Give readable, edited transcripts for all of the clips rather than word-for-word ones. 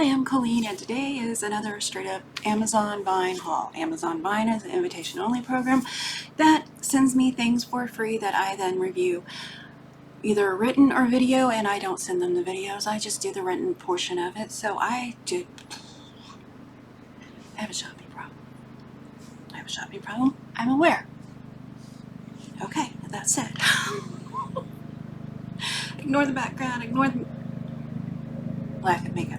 Hi, I'm Colleen, and today is another straight up Amazon Vine haul. Amazon Vine is an invitation only program that sends me things for free that I then review, either written or video, and I don't send them the videos, I just do the written portion of it. So I have a shopping problem. I have a shopping problem. I'm aware. Okay, that's it. Ignore the background, ignore the lack of makeup.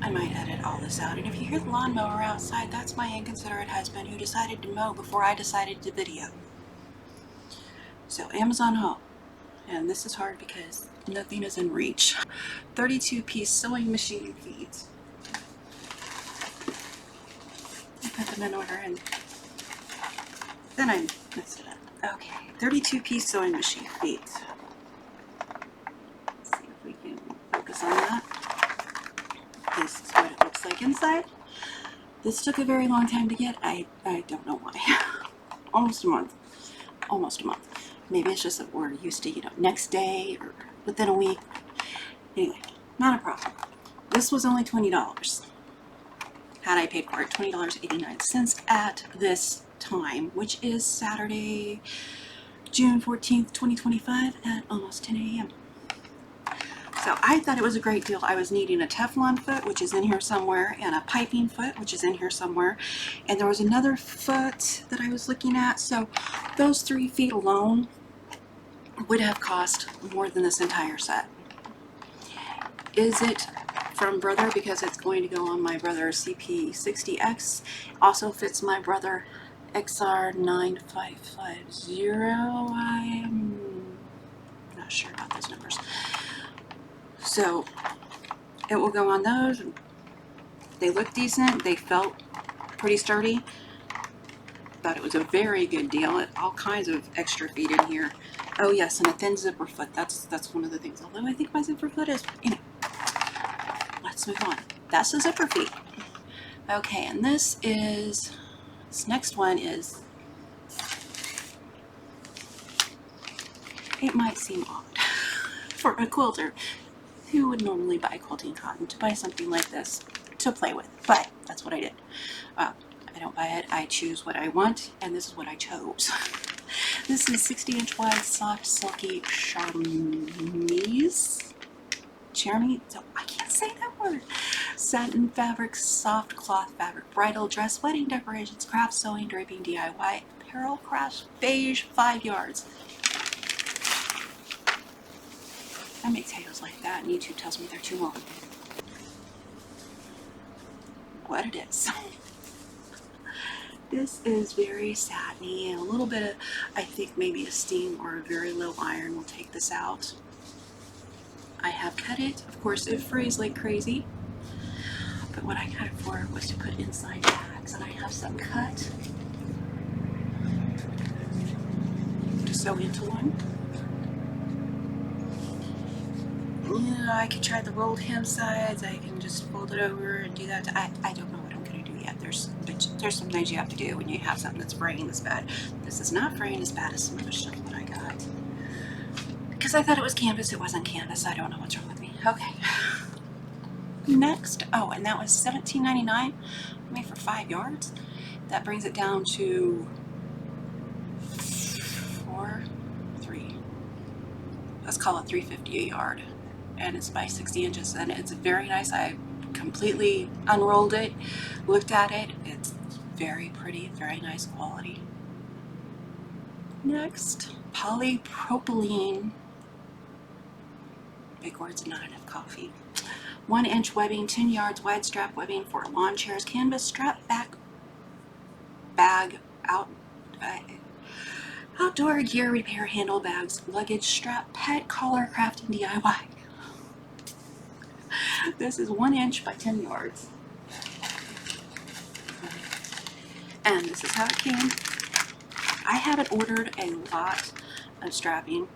I might edit all this out, and if you hear the lawnmower outside, that's my inconsiderate husband who decided to mow before I decided to video. So Amazon haul, and this is hard because nothing is in reach. 32-piece sewing machine feet. I put them in order and then I messed it up. Okay, 32-piece sewing machine feet. Let's see if we can focus on that. This is what it looks like inside. This took a very long time to get. I don't know why. Almost a month. Maybe it's just that we're used to, next day or within a week. Anyway, not a problem. This was only $20. Had I paid for it, $20.89 at this time, which is Saturday, June 14th, 2025 at almost 10 a.m. So I thought it was a great deal. I was needing a Teflon foot, which is in here somewhere, and a piping foot, which is in here somewhere. And there was another foot that I was looking at. So those 3 feet alone would have cost more than this entire set. Is it from Brother? Because it's going to go on my Brother CP60X. Also fits my Brother XR9550. I'm not sure about those numbers. So it will go on those. They look decent. They felt pretty sturdy. Thought it was a very good deal. All kinds of extra feet in here. Oh yes, and a thin zipper foot. That's one of the things. Although I think my zipper foot is, let's move on. That's the zipper feet. Okay, and this next one is, it might seem odd for a quilter who would normally buy quilting cotton to buy something like this to play with, but that's what I did. I don't buy it, I choose what I want, and this is what I chose. This is 60-inch wide, soft, silky charmise. So I can't say that word. Satin fabric, soft cloth fabric, bridal dress, wedding decorations, craft sewing, draping, DIY, apparel, crafts, beige, 5 yards. I make titles like that, and YouTube tells me they're too long. What it is. This is very satiny, and a little bit of, I think maybe a steam or a very low iron will take this out. I have cut it. Of course, it frays like crazy, but what I cut it for was to put inside bags, and I have some cut to sew into one. Yeah, I could try the rolled hem sides. I can just fold it over and do that. I don't know what I'm going to do yet. There's some things you have to do when you have something that's fraying this bad. This is not fraying as bad as some other stuff that I got. Because I thought it was canvas. It wasn't canvas. I don't know what's wrong with me. Okay. Next. Oh, and that was $17.99. Made for 5 yards. That brings it down to 3. Let's call it $3.50 a yard. And it's by 60 inches, and it's very nice. I completely unrolled it, looked at it. It's very pretty, very nice quality. Next, polypropylene. Big words, not enough coffee. 1-inch webbing, 10 yards wide strap webbing for lawn chairs, canvas, strap bag, outdoor gear repair, handlebags, luggage, strap, pet collar, crafting, DIY. This is 1 inch by 10 yards. And this is how it came. I haven't ordered a lot of strapping.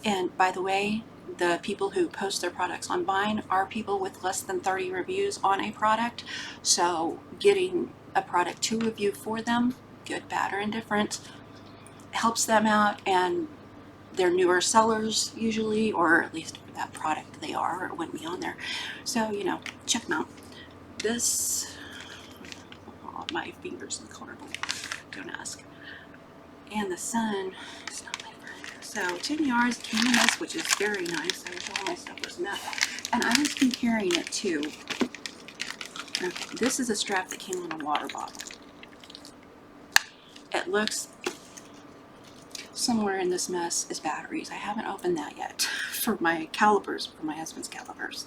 And by the way, the people who post their products on Vine are people with less than 30 reviews on a product. So getting a product to review for them, good, bad, or indifferent, helps them out and they're newer sellers usually, or at least for that product they are, or it wouldn't be on there. So, you know, check them out. This, oh, my fingers look horrible, don't ask. And the sun is not my friend. So 10 yards came in this, which is very nice. I wish all my stuff was in that. And I was comparing it to, okay, this is a strap that came on a water bottle. It looks, somewhere in this mess is batteries. I haven't opened that yet for my calipers, for my husband's calipers.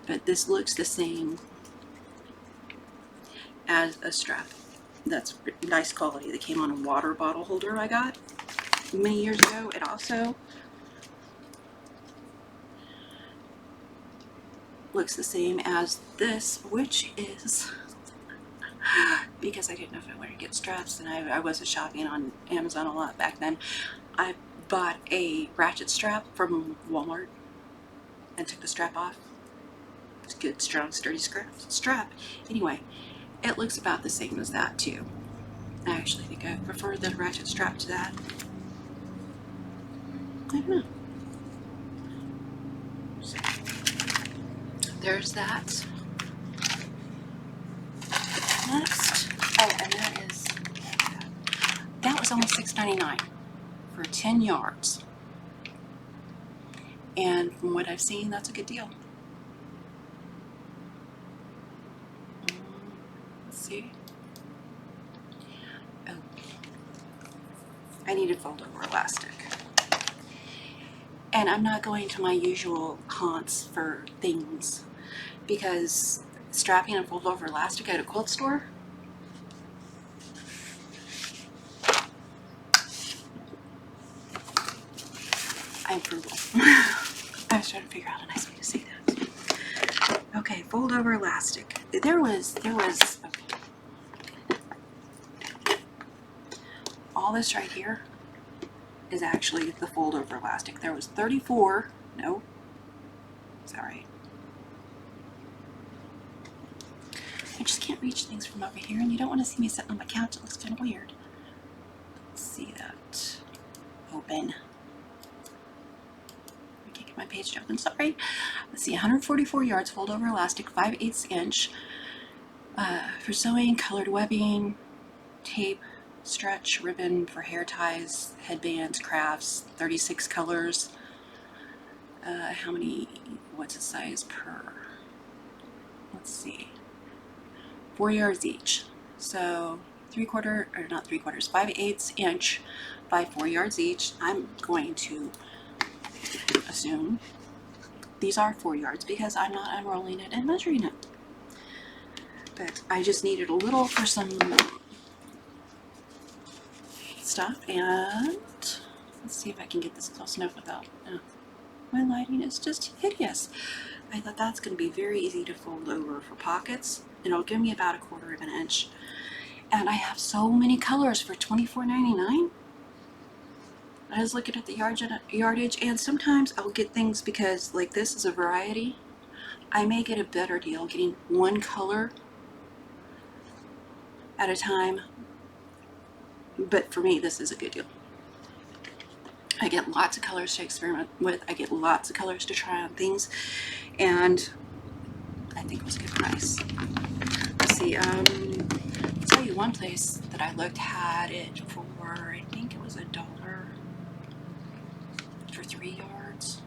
But this looks the same as a strap that's nice quality that came on a water bottle holder I got many years ago. It also looks the same as this, which is, because I didn't know if I wanted to get straps, and I wasn't shopping on Amazon a lot back then, I bought a ratchet strap from Walmart and took the strap off. It's a good, strong, sturdy strap. Anyway, it looks about the same as that too. I actually think I prefer the ratchet strap to that. I don't know. So, there's that. Next, oh, and that was only $6.99 for 10 yards. And from what I've seen, that's a good deal. Let's see. Oh, I needed fold over elastic. And I'm not going to my usual haunts for things, because strapping and fold over elastic at a quilt store, I'm frugal. I was trying to figure out a nice way to say that. Okay, fold over elastic. There was all this right here is actually the fold over elastic. There was 34, no, is that right? I just can't reach things from over here, and you don't want to see me sitting on my couch. It looks kind of weird. Let's see that. Open. I can't get my page to open, sorry. Let's see, 144 yards, fold over elastic, 5/8 inch. For sewing, colored webbing, tape, stretch, ribbon for hair ties, headbands, crafts, 36 colors. How many, what's the size per, let's see, 4 yards each. So 5/8 inch by 4 yards each. I'm going to assume these are 4 yards because I'm not unrolling it and measuring it. But I just needed a little for some stuff, and let's see if I can get this close enough without, my lighting is just hideous. I thought that's going to be very easy to fold over for pockets. It'll give me about 1/4 of an inch. And I have so many colors for $24.99. I was looking at the yardage, and sometimes I'll get things because, like, this is a variety. I may get a better deal getting one color at a time, but for me, this is a good deal. I get lots of colors to experiment with. I get lots of colors to try on things, and I think it was a good price. Let's see, I'll tell you one place that I looked had it for, I think it was $1 for 3 yards.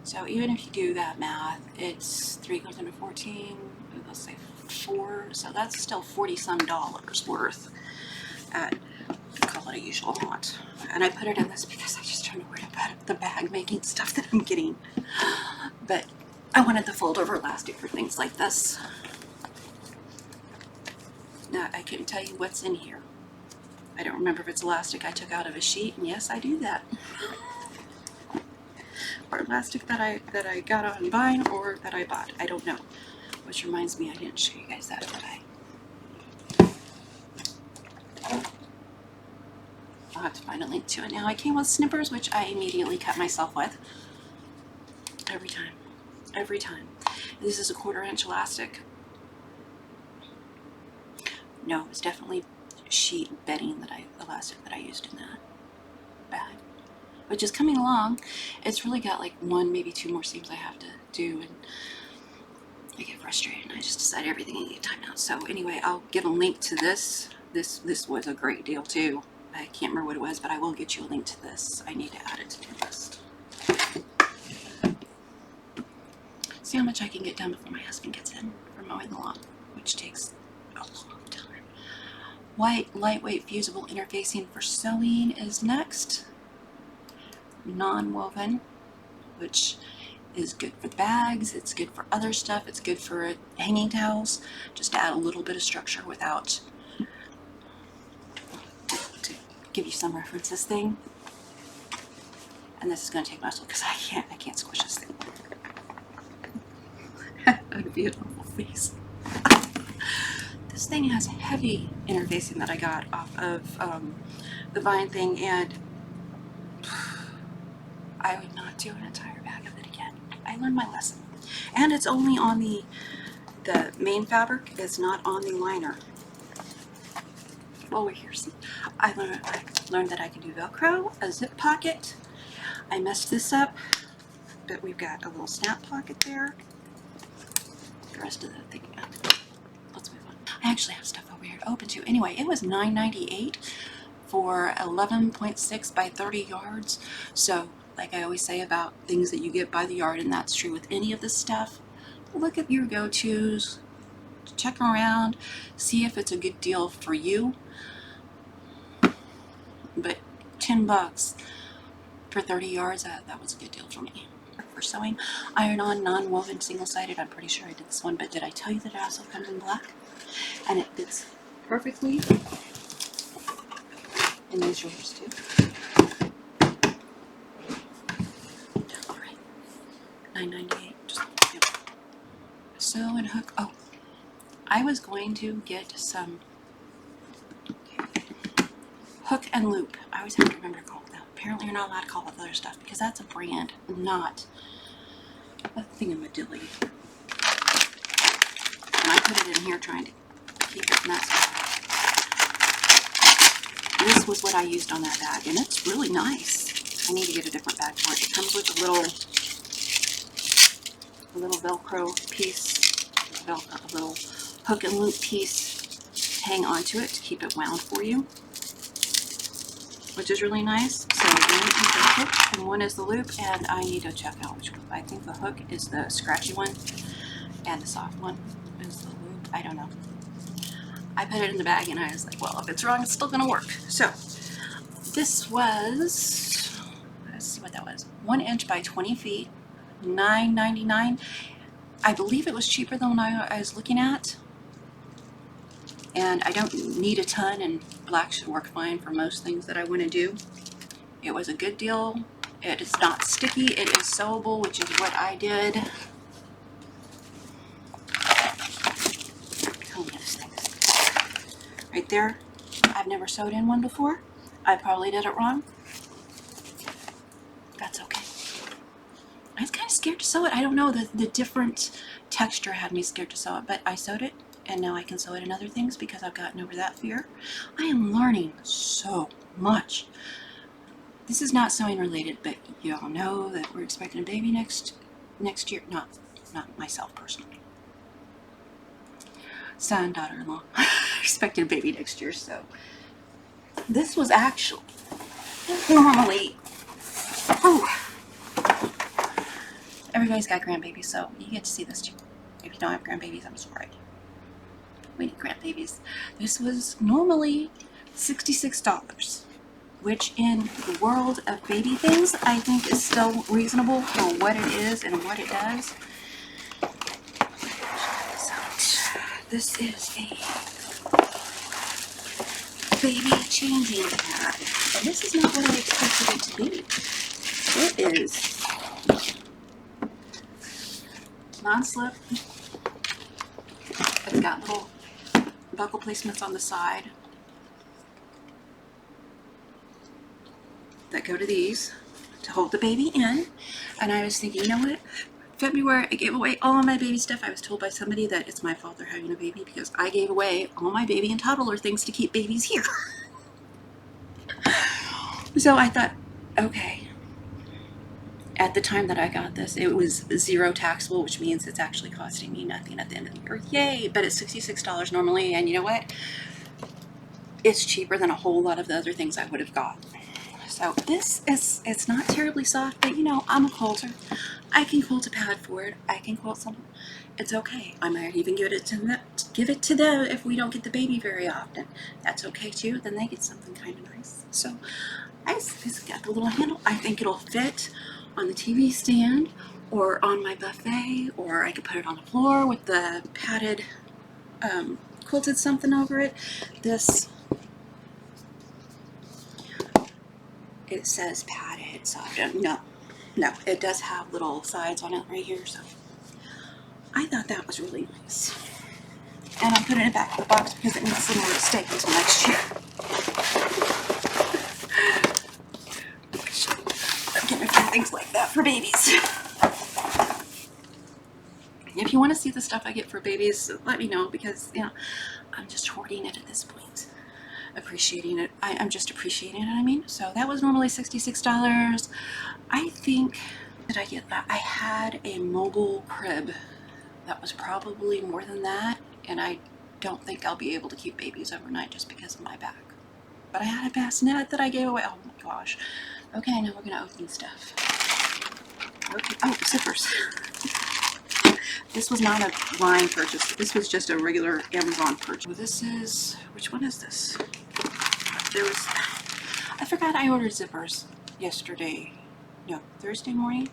So even if you do that math, it's 3 goes into 14, let's say 4, so that's still $40-some worth at, call it a usual haunt. And I put it in this because I just don't know where to put the bag making stuff that I'm getting. But I wanted the fold over elastic for things like this. Now I couldn't tell you what's in here. I don't remember if it's elastic I took out of a sheet, and yes, I do that. Or elastic that I got on Vine, or that I bought. I don't know. Which reminds me, I didn't show you guys that, did I? I'll have to find a link to it now. I came with snippers, which I immediately cut myself with. Every time. Every time. This is a 1/4 inch elastic. No, it's definitely sheet bedding elastic that I used in that. bag, which is coming along. It's really got like one, maybe two more seams I have to do, and I get frustrated, and I just decide everything I need time out. So anyway, I'll give a link to this. This was a great deal too. I can't remember what it was, but I will get you a link to this. I need to add it to the list. See how much I can get done before my husband gets in for mowing the lawn, which takes a long time. White, lightweight, fusible interfacing for sewing is next. Non-woven, which is good for bags, it's good for other stuff, it's good for hanging towels, just to add a little bit of structure without, to give you some reference, this thing. And this is going to take muscle because I can't squish this thing. A beautiful face. This thing has heavy interfacing that I got off of the Vine thing, and I would not do an entire bag of it again. I learned my lesson. And it's only on the main fabric, it's not on the liner. Well, we're here, see. I learned that I can do Velcro, a zip pocket. I messed this up, but we've got a little snap pocket there. The rest of the thing, let's move on. I actually have stuff over here to open too. Anyway, it was $9.98 for 11.6 by 30 yards. So, like I always say about things that you get by the yard, and that's true with any of this stuff, look at your go-tos, check around, see if it's a good deal for you. But $10 for 30 yards, that was a good deal for me. For sewing, iron-on, non-woven, single-sided. I'm pretty sure I did this one, but did I tell you that it also comes in black? And it fits perfectly. And these yours too. All right, $9.98. Just yep. Sew and hook. Oh, I was going to get some hook and loop. I always have to remember to call it that. Apparently you're not allowed to call it other stuff because that's a brand, not a thingamadilly. And I put it in here trying to keep it nice. This was what I used on that bag, and it's really nice. I need to get a different bag for it. It comes with a little Velcro piece, a little hook and loop piece to hang onto it to keep it wound for you, which is really nice. So one is the hook and one is the loop, and I need to check out which one. I think the hook is the scratchy one and the soft one is the loop. I don't know. I put it in the bag and I was like, well, if it's wrong, it's still gonna work. So this was, let's see what that was, 1 inch by 20 feet, $9.99. I believe it was cheaper than what I was looking at. And I don't need a ton, and black should work fine for most things that I want to do. It was a good deal. It is not sticky. It is sewable, which is what I did. Tell me this thing. Right there. I've never sewed in one before. I probably did it wrong. That's okay. I was kind of scared to sew it. I don't know. The different texture had me scared to sew it, but I sewed it. And now I can sew it in other things because I've gotten over that fear. I am learning so much. This is not sewing related, but you all know that we're expecting a baby next year. Not myself personally. Son, daughter-in-law. Expecting a baby next year, so. This was actually normally, everybody's got grandbabies, so you get to see this too. If you don't have grandbabies, I'm sorry. We need grandbabies. This was normally $66, which in the world of baby things, I think is still reasonable for what it is and what it does. This is a baby changing pad, and this is not what I expected it to be. It is non-slip. It's got little buckle placements on the side that go to these to hold the baby in. And I was thinking, you know what? February, I gave away all of my baby stuff. I was told by somebody that it's my fault they're having a baby because I gave away all my baby and toddler things to keep babies here. So I thought, Okay. At the time that I got this, it was zero taxable, which means it's actually costing me nothing at the end of the year. Yay! But it's $66 normally, and you know what? It's cheaper than a whole lot of the other things I would have got. So this is, it's not terribly soft, but you know, I'm a quilter. I can quilt a pad for it. I can quilt something. It's okay. I might even give it to them if we don't get the baby very often. That's okay too. Then they get something kind of nice. So it's got the little handle. I think it'll fit on the TV stand or on my buffet, or I could put it on the floor with the padded quilted something over it. This, it says padded, so no, it does have little sides on it right here, so I thought that was really nice. And I'm putting it back in the box because it needs somewhere to stay until next year. I'm getting a few things like that for babies. If you want to see the stuff I get for babies, let me know, because you know, I'm just hoarding it at this point. Appreciating it. I'm just appreciating it, I mean. So that was normally $66. I think, did I get that? I had a mobile crib that was probably more than that, and I don't think I'll be able to keep babies overnight just because of my back. But I had a bassinet that I gave away. Oh my gosh. Okay, now we're gonna open stuff. Okay. Oh, zippers. This was not a line purchase. This was just a regular Amazon purchase. So this is, which one is this? There was, I forgot I ordered zippers yesterday. No, Thursday morning.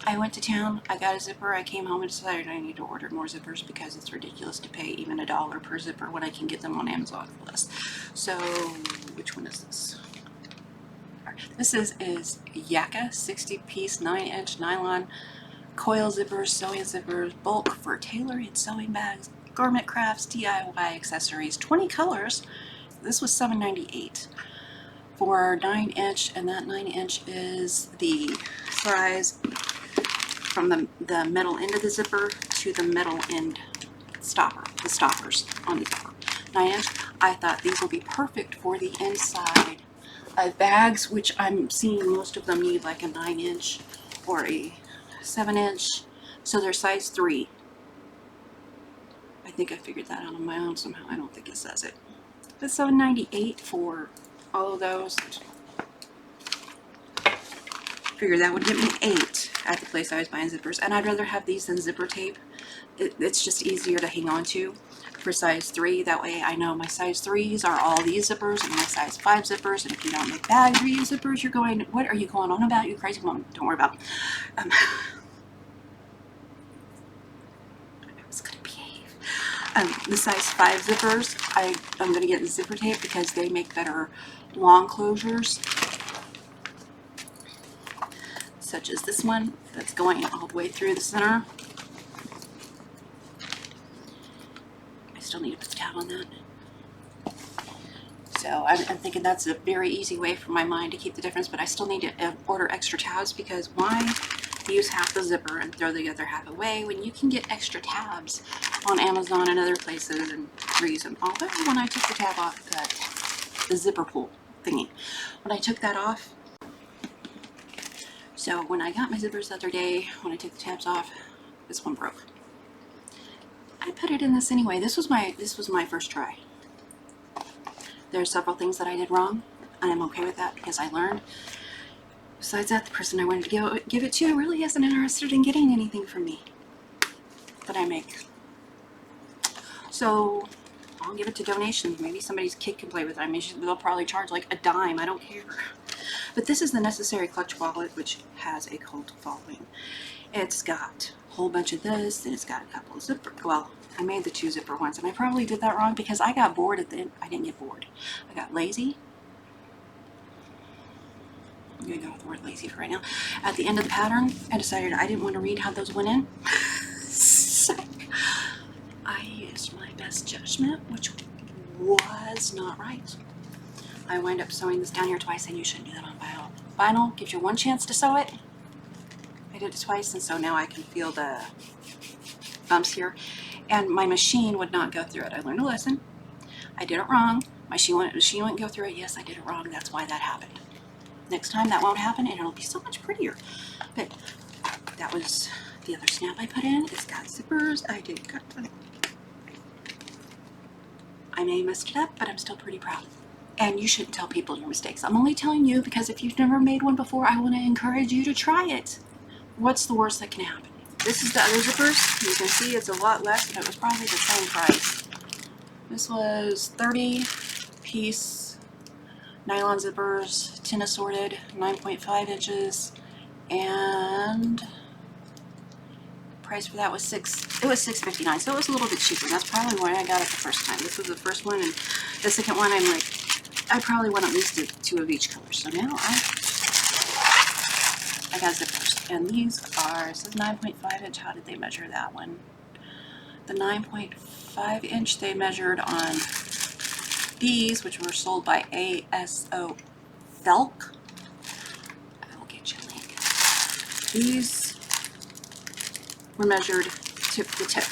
I went to town, I got a zipper, I came home and decided I need to order more zippers because it's ridiculous to pay even $1 per zipper when I can get them on Amazon for less. So, which one is this? This is Yaka 60-piece 9-inch nylon coil zippers, sewing zippers, bulk for tailoring and sewing bags, garment crafts, DIY accessories, 20 colors. This was $7.98 for 9-inch, and that 9-inch is the size from the metal end of the zipper to the metal end stopper, the stoppers on the zipper. 9-inch. I thought these will be perfect for the inside of bags, which I'm seeing most of them need like a 9-inch or a 7-inch. So they're size 3. I think I figured that out on my own somehow. I don't think it says it. But $7.98 for all of those. Figured that would get me 8 at the place I was buying zippers, and I'd rather have these than zipper tape. It's just easier to hang on to for size 3. That way I know my size 3s are all these zippers and my size 5 zippers, and if you don't make bags for you zippers, you're going, what are you going on about, you crazy woman? Don't worry about it. I was going to behave. The size 5 zippers, I'm going to get zipper tape because they make better long closures, such as this one that's going all the way through the center. I still need to put the tab on that. So I'm thinking that's a very easy way for my mind to keep the difference, but I still need to order extra tabs, because why use half the zipper and throw the other half away when you can get extra tabs on Amazon and other places and reuse them. Although when I took the tab off, the zipper pull thingy, when I took that off, so when I got my zippers the other day, when I took the tabs off, this one broke. I put it in this anyway. This was my first try. There are several things that I did wrong, and I'm okay with that because I learned. Besides that, the person I wanted to give it to really isn't interested in getting anything from me that I make. So I'll give it to donations. Maybe somebody's kid can play with it. I mean, they'll probably charge like a dime. I don't care. But this is the Necessary Clutch Wallet, which has a cult following. It's got a whole bunch of this, and it's got a couple of zipper. Well, I made the 2 zipper ones, and I probably did that wrong because I got bored at the end. I didn't get bored. I got lazy. I'm going to go with the word lazy for right now. At the end of the pattern, I decided I didn't want to read how those went in. So I used my best judgment, which was not right. I wind up sewing this down here twice, and you shouldn't do that on vinyl. Vinyl gives you one chance to sew it. I did it twice, and so now I can feel the bumps here. And my machine would not go through it. I learned a lesson. I did it wrong. My machine wouldn't go through it. Yes, I did it wrong. That's why that happened. next time that won't happen and it'll be so much prettier. But that was the other snap I put in. It's got zippers. I did cut them. I may have messed it up, but I'm still pretty proud. And you shouldn't tell people your mistakes. I'm only telling you because if you've never made one before, I want to encourage you to try it. What's the worst that can happen? This is the other zippers. You can see it's a lot less, but it was probably the same price. This was 30-piece nylon zippers, 10 assorted, 9.5 inches, and price for that was $6.59, so it was a little bit cheaper. That's probably why I got it the first time. This was the first one, and the second one I'm like, I probably want at least 2 of each color. So now I got zippers, and these are, it says 9.5 inch. How did they measure that one? The 9.5 inch they measured on these, which were sold by ASO Felk. I will get you a link. These were measured tip to tip.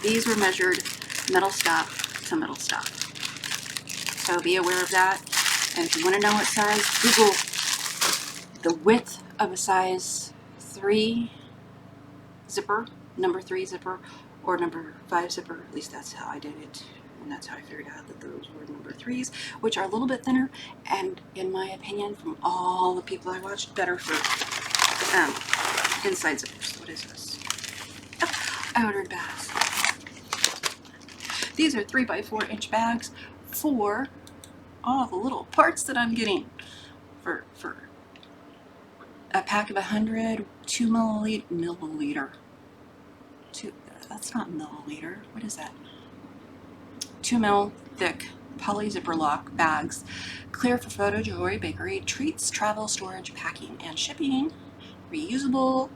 These were measured metal stop to metal stop. So be aware of that. And if you want to know what size, Google the width of a size 3 zipper, number 3 zipper, or number 5 zipper. At least that's how I did it. And that's how I figured out that those were number 3s, which are a little bit thinner, and in my opinion, from all the people I watched, better for inside zippers. What is this? Oh, I ordered bags. These are 3x4 inch bags for all the little parts that I'm getting for a pack of 100, 2 milliliter. That's not milliliter. What is that? 2 mil thick poly zipper lock bags, clear for photo, jewelry, bakery, treats, travel, storage, packing, and shipping. Reusable.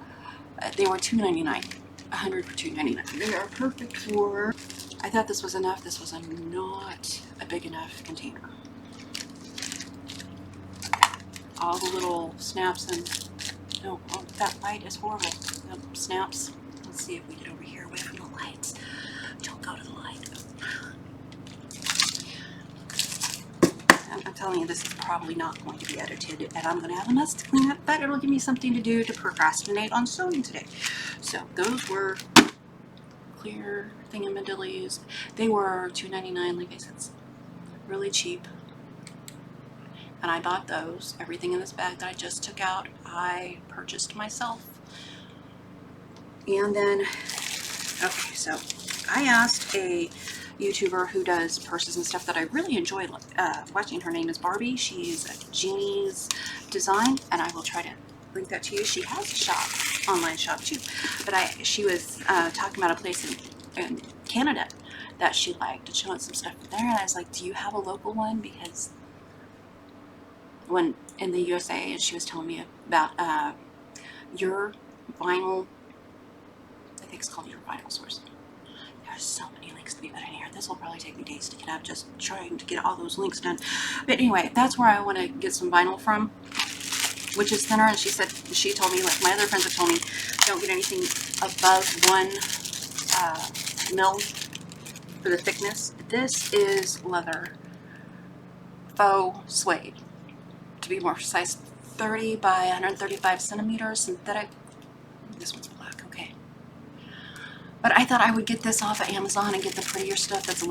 They were $2.99. 100 for $2.99. They are perfect for. I thought this was enough. This was not a big enough container. All the little snaps and no, oh, that light is horrible. Snaps. Let's see if we get over here away from the lights. Don't go to the light. I'm telling you, this is probably not going to be edited, and I'm going to have a mess to clean up, but it'll give me something to do to procrastinate on sewing today. So those were clear thingamadillies. They were $2.99, like I said, really cheap. And I bought those. Everything in this bag that I just took out, I purchased myself. And then, okay, so I asked a YouTuber who does purses and stuff that I really enjoy watching. Her name is Barbie. She's a Jeannie's Design, and I will try to link that to you. She has a shop, online shop too, but she was talking about a place in Canada that she liked, and she wants some stuff from there, and I was like, do you have a local one? Because when in the USA, and she was telling me about Your Vinyl, I think it's called Your Vinyl Source. There's so many links to be put in here. This will probably take me days to get up just trying to get all those links done. But anyway, that's where I want to get some vinyl from, which is thinner. And she told me, like my other friends have told me, don't get anything above 1 mil for the thickness. This is leather, faux suede, to be more precise, 30 by 135 centimeters, synthetic. This one's black, okay. But I thought I would get this off of Amazon and get the prettier stuff that's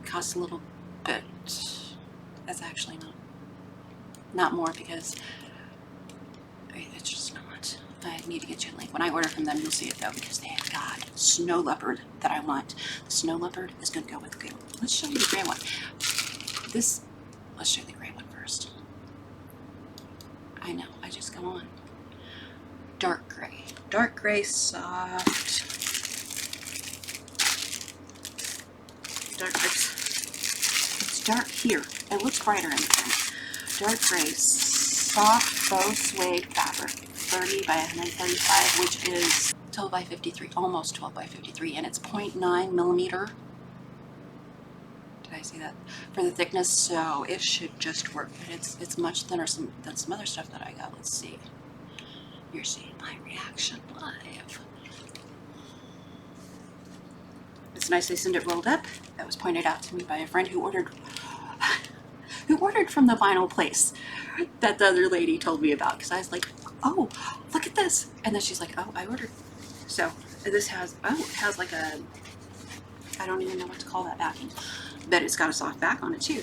costs a little bit. That's actually not more, because it's just not. I need to get you a link. When I order from them, you'll see it though, because they have got snow leopard that I want. The snow leopard is going to go with the gray one. Let's show you the gray one. Let's show you the gray one first. I know, I just go on. Dark gray. Dark gray, soft. It's dark here. It looks brighter in the front. Dark gray, soft faux suede fabric, 30 by 135, which is 12 by 53, almost 12 by 53, and it's 0.9 millimeter. Did I say that? For the thickness, so it should just work. And it's much thinner than some other stuff that I got. Let's see. You're seeing my reaction live. It's nicely cinder rolled up. That was pointed out to me by a friend who ordered who ordered from the vinyl place that the other lady told me about, because I was like, oh, look at this. And then she's like, oh, I ordered. So this has, oh, it has like a, I don't even know what to call that backing, but it's got a soft back on it too.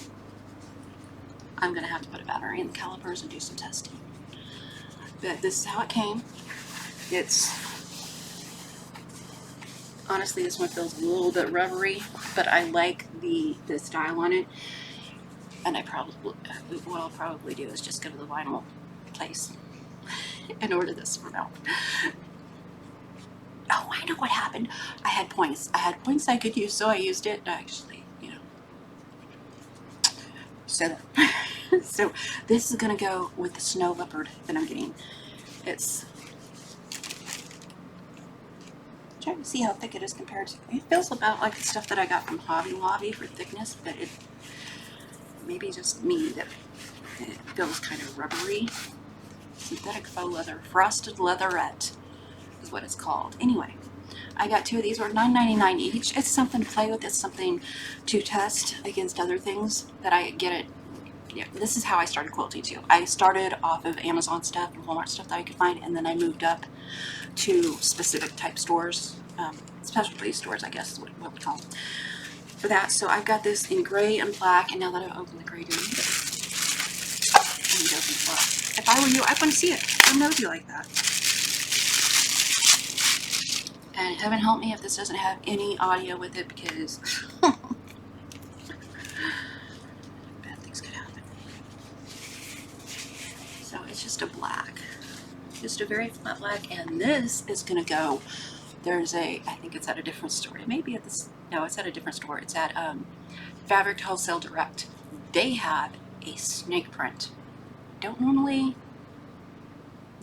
I'm going to have to put a battery in the calipers and do some testing. But this is how it came. It's, honestly, this one feels a little bit rubbery, but I like the style on it. And what I'll probably do is just go to the vinyl place and order this from out. Oh, I know what happened. I had points. I had points I could use, so I used it. Actually, you know. So, so this is gonna go with the snow leopard that I'm getting. It's, trying to see how thick it is compared to. It feels about like the stuff that I got from Hobby Lobby for thickness, but it maybe just me that it feels kind of rubbery. Synthetic faux leather, frosted leatherette is what it's called. Anyway, I got 2 of these. Were $9.99 each. It's something to play with. It's something to test against other things that I get it. Yeah, this is how I started quilting too. I started off of Amazon stuff and Walmart stuff that I could find, and then I moved up to specific type stores, specialty stores, I guess is what we call them, for that. So I've got this in gray and black, and now that I've opened the gray down, if I were you, I'd want to see it. I nosy like that. And heaven help me if this doesn't have any audio with it, because bad things could happen. So it's just a black, just a very flat black, and this is gonna go. There's a, I think it's at a different store. It may be at this. No, it's at a different store. It's at Fabric Wholesale Direct. They have a snake print. Don't normally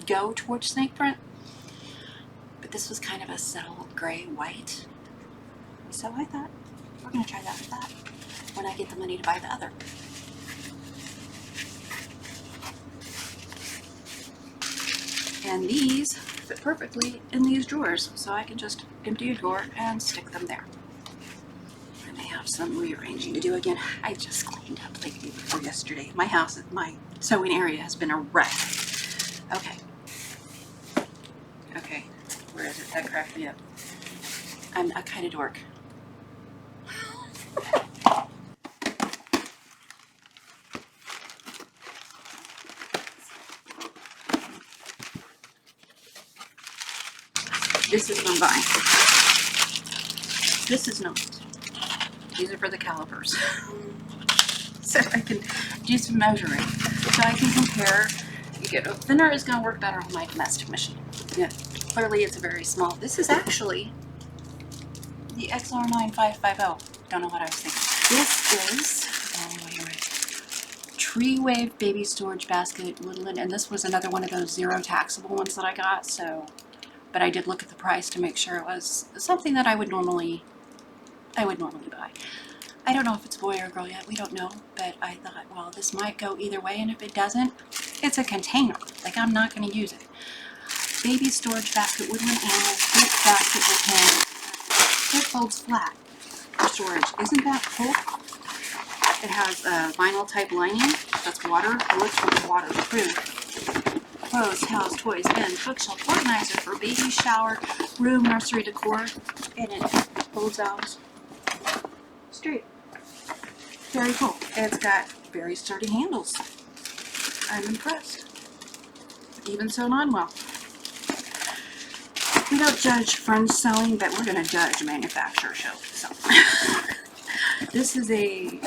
go towards snake print, but this was kind of a subtle gray white, so I thought we're gonna try that with that when I get the money to buy the other. And these fit perfectly in these drawers, so I can just empty a drawer and stick them there. I may have some rearranging to do again. I just cleaned up like day before yesterday. My house, my sewing area has been a wreck. Okay. Okay, where is it? That cracked me up. I'm a kind of dork. This is what I'm buying. This is not. These are for the calipers. So I can do some measuring. So I can compare. You get a thinner is going to work better on my domestic machine. Yeah, clearly it's a very small. This is actually the XR9550. Don't know what I was thinking. This is, oh, you're right, Tree Wave Baby Storage Basket Woodland, and this was another one of those zero taxable ones that I got. So, but I did look at the price to make sure it was something that I would normally buy. I don't know if it's a boy or a girl yet. We don't know, but I thought, well, this might go either way, and if it doesn't, it's a container. Like, I'm not going to use it. Baby storage basket, woodland animal, fruit basket with him. It folds flat for storage. Isn't that cool? It has a vinyl type lining that's waterproof. Clothes, house, toys, bin, bookshelf, organizer for baby shower, room, nursery decor, and it folds out straight. Very cool. It's got very sturdy handles. I'm impressed. Even sewn on well. We don't judge fringe sewing, but we're going to judge manufacturer sewing. This is a,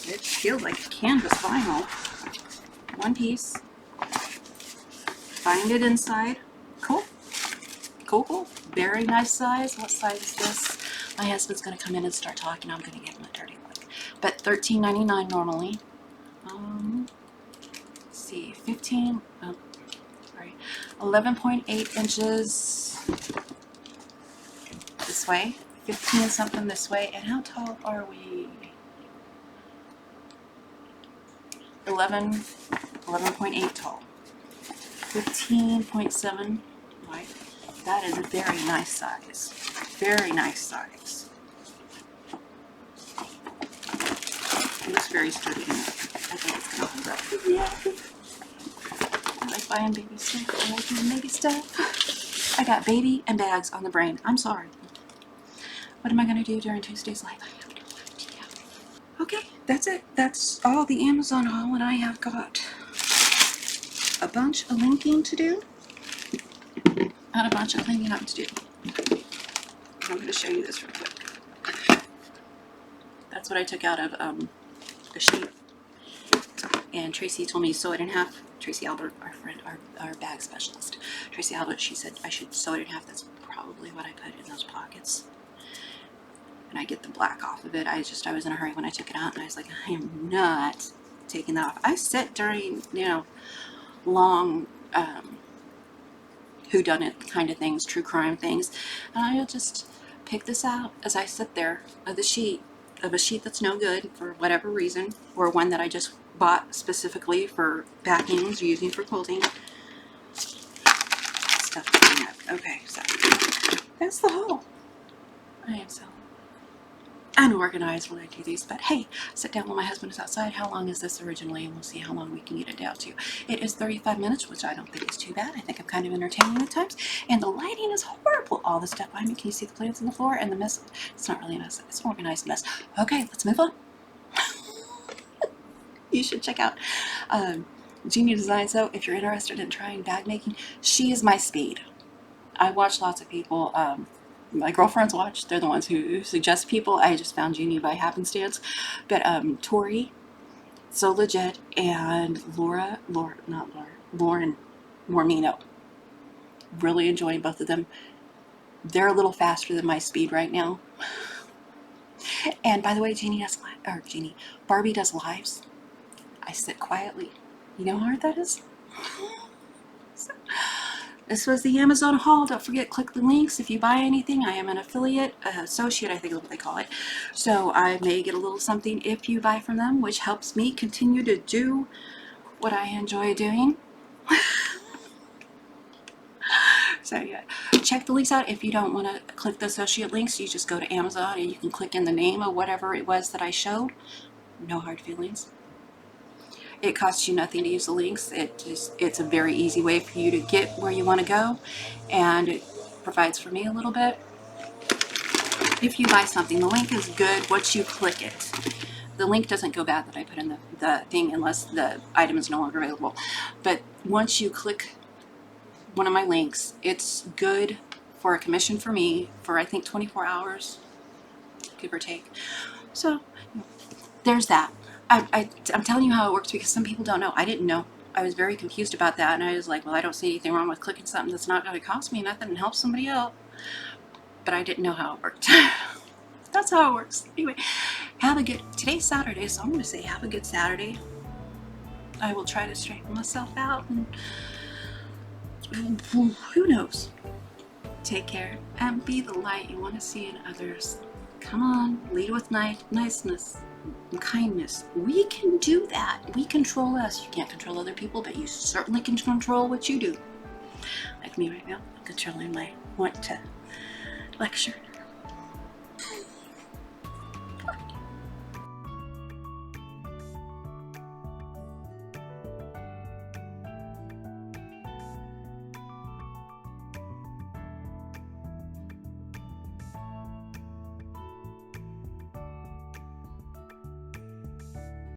it feels like canvas vinyl. One piece. Find it inside. Cool. Cool, cool. Very nice size. What size is this? My husband's going to come in and start talking. I'm going to give him a dirty look. But $13.99 normally. Let's see. 11.8 inches this way. 15 something this way. And how tall are we? 11.8 tall. 15.7 wide. That is a very nice size. Very nice size. looks very sturdy. I think it's gonna hold up. Yeah. I like buying baby stuff. I like doing baby stuff. I got baby and bags on the brain. I'm sorry. What am I gonna do during Tuesday's live? I have no idea. Okay, that's it. That's all the Amazon haul, and I have got a bunch of linking to do and a bunch of cleaning up to do. I'm going to show you this real quick. That's what I took out of the sheet. And Tracy told me to sew it in half. Tracy Albert, our friend, our bag specialist. Tracy Albert, she said I should sew it in half. That's probably what I put in those pockets. And I get the black off of it. I was in a hurry when I took it out, and I was like, I am not taking that off. I sit during, long whodunit kind of things, true crime things, and I'll just pick this out as I sit there of a sheet that's no good for whatever reason, or one that I just bought specifically for packings or using for quilting. Stuff to clean up. Okay, so that's the haul. I am so unorganized when I do these, but hey, sit down when my husband is outside. How long is this originally? And we'll see how long we can get it down to. It is 35 minutes, which I don't think is too bad. I think I'm kind of entertaining at times, and the lighting is horrible. All the stuff behind me, can you see the plants on the floor and the mess? It's not really a mess, it's an organized mess. Okay, let's move on. You should check out Genie Designs, though, if you're interested in trying bag making. She is my speed. I watch lots of people, my girlfriends watch, they're the ones who suggest people. I just found Genie by happenstance. But Tori, So Legit, and Lauren Mormino. Really enjoying both of them. They're a little faster than my speed right now. And by the way, Barbie does lives. I sit quietly. You know how hard that is? So, this was the Amazon haul. Don't forget, click the links if you buy anything. I am an affiliate, associate, I think is what they call it. So I may get a little something if you buy from them, which helps me continue to do what I enjoy doing. So yeah, check the links out. If you don't want to click the associate links, you just go to Amazon and you can click in the name of whatever it was that I showed. No hard feelings. It costs you nothing to use the links. It's a very easy way for you to get where you want to go, and it provides for me a little bit. If you buy something, the link is good once you click it. The link doesn't go bad that I put in the thing unless the item is no longer available. But once you click one of my links, it's good for a commission for me for, I think, 24 hours, give or take. So there's that. I'm telling you how it works because some people don't know. I didn't know. I was very confused about that, and I was like, well, I don't see anything wrong with clicking something that's not going to cost me nothing and help somebody out. But I didn't know how it worked. That's how it works. Anyway, today's Saturday, so I'm going to say have a good Saturday. I will try to straighten myself out, and who knows. Take care and be the light you want to see in others. Come on, lead with niceness and kindness. We can do that. We control us. You can't control other people, but you certainly can control what you do. Like me right now, I'm controlling my want to lecture.